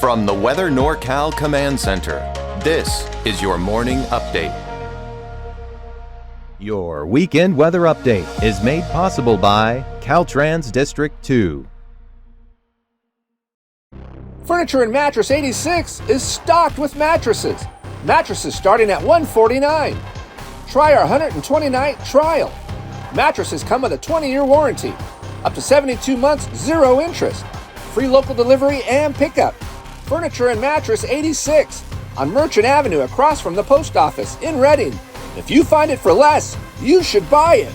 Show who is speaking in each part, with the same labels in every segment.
Speaker 1: From the Weather NorCal Command Center, this is your morning update.
Speaker 2: Your weekend weather update is made possible by Caltrans District 2.
Speaker 3: Furniture and Mattress 86 is stocked with mattresses. Mattresses starting at $149. Try our 120-night trial. Mattresses come with a 20-year warranty. Up to 72 months, zero interest. Free local delivery and pickup. Furniture and Mattress 86 on Merchant Avenue across from the post office in Reading. If you find it for less, you should buy it.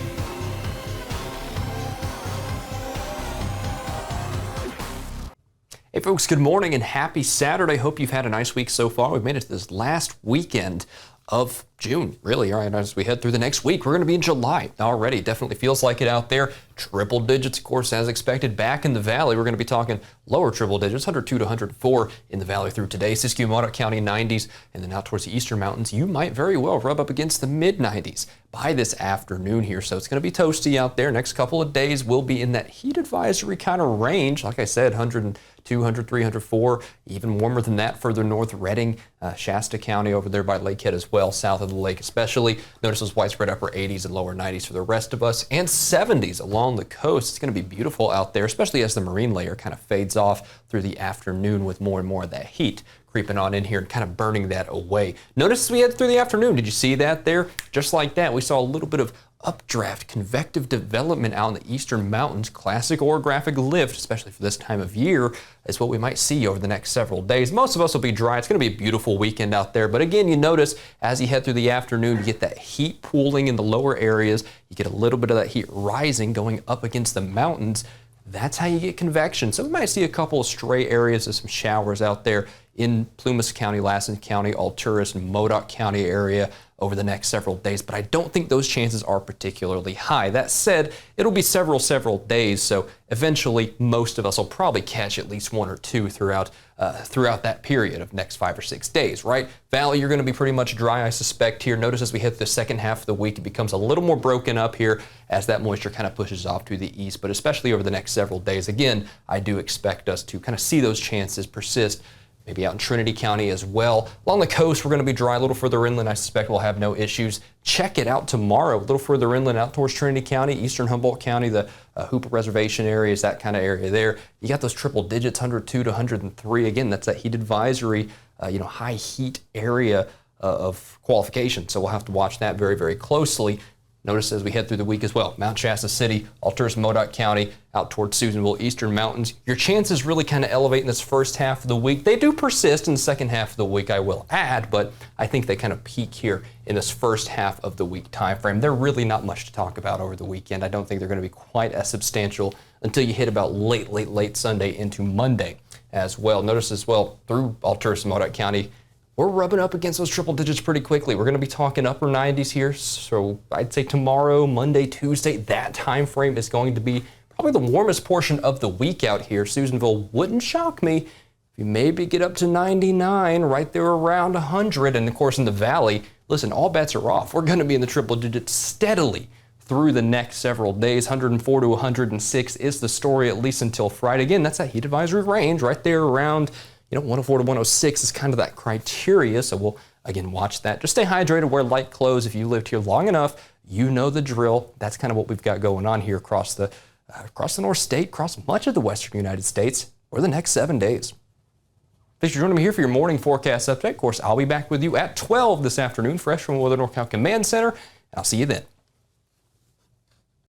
Speaker 4: Hey folks, good morning and happy Saturday. Hope you've had a nice week so far. We've made it to this last weekend of June, really. All right, as we head through the next week, we're going to be in July already. Definitely feels like it out there. Triple digits, of course, as expected. Back in the valley, we're going to be talking lower triple digits, 102 to 104 in the valley through today. Siskiyou, Modoc County, 90s, and then out towards the eastern mountains, you might very well rub up against the mid-90s by this afternoon here. So it's going to be toasty out there. Next couple of days, we'll be in that heat advisory kind of range. Like I said, 102, 103, 104, even warmer than that further north, Reading, Shasta County over there by Lakehead as well, south of the lake especially. Notice those widespread upper 80s and lower 90s for the rest of us, and 70s along the coast. It's going to be beautiful out there, especially as the marine layer kind of fades off through the afternoon with more and more of that heat creeping on in here and kind of burning that away. Notice as we head through the afternoon, did you see that there? Just like that, we saw a little bit of updraft convective development out in the eastern mountains. Classic orographic lift, especially for this time of year, is what we might see over the next several days. Most of us will be dry. It's going to be a beautiful weekend out there. But again, you notice as you head through the afternoon, you get that heat pooling in the lower areas. You get a little bit of that heat rising going up against the mountains. That's how you get convection. So we might see a couple of stray areas of some showers out there in Plumas County, Lassen County, Alturas, and Modoc County area over the next several days, but I don't think those chances are particularly high. That said, it'll be several days, so eventually most of us will probably catch at least one or two throughout that period of next 5 or 6 days, right? Valley, you're going to be pretty much dry, I suspect, here. Notice as we hit the second half of the week, it becomes a little more broken up here as that moisture kind of pushes off to the east, but especially over the next several days, again, I do expect us to kind of see those chances persist. Maybe out in Trinity County as well. Along the coast, we're going to be dry. A little further inland, I suspect we'll have no issues. Check it out tomorrow. A little further inland out towards Trinity County, eastern Humboldt County, the Hooper Reservation areas, that kind of area there. You got those triple digits, 102 to 103. Again, that's that heat advisory, high heat area of qualification. So we'll have to watch that very, very closely. Notice as we head through the week as well, Mount Shasta City, Alturas, Modoc County, out towards Susanville, eastern mountains. Your chances really kind of elevate in this first half of the week. They do persist in the second half of the week, I will add, but I think they kind of peak here in this first half of the week time frame. They're really not much to talk about over the weekend. I don't think they're going to be quite as substantial until you hit about late Sunday into Monday as well. Notice as well through Alturas and Modoc County, we're rubbing up against those triple digits pretty quickly. We're going to be talking upper 90s here. So I'd say tomorrow, Monday, Tuesday, that time frame is going to be probably the warmest portion of the week out here. Susanville wouldn't shock me if you maybe get up to 99, right there around 100. And of course in the valley, listen, all bets are off. We're going to be in the triple digits steadily through the next several days. 104 to 106 is the story, at least until Friday. Again, that's that heat advisory range right there around 104 to 106 is kind of that criteria, so we'll, again, watch that. Just stay hydrated, wear light clothes. If you lived here long enough, you know the drill. That's kind of what we've got going on here across the North State, across much of the western United States for the next 7 days. Thanks for joining me here for your morning forecast update. Of course, I'll be back with you at 12 this afternoon, fresh from Weather NorCal Command Center, and I'll see you then.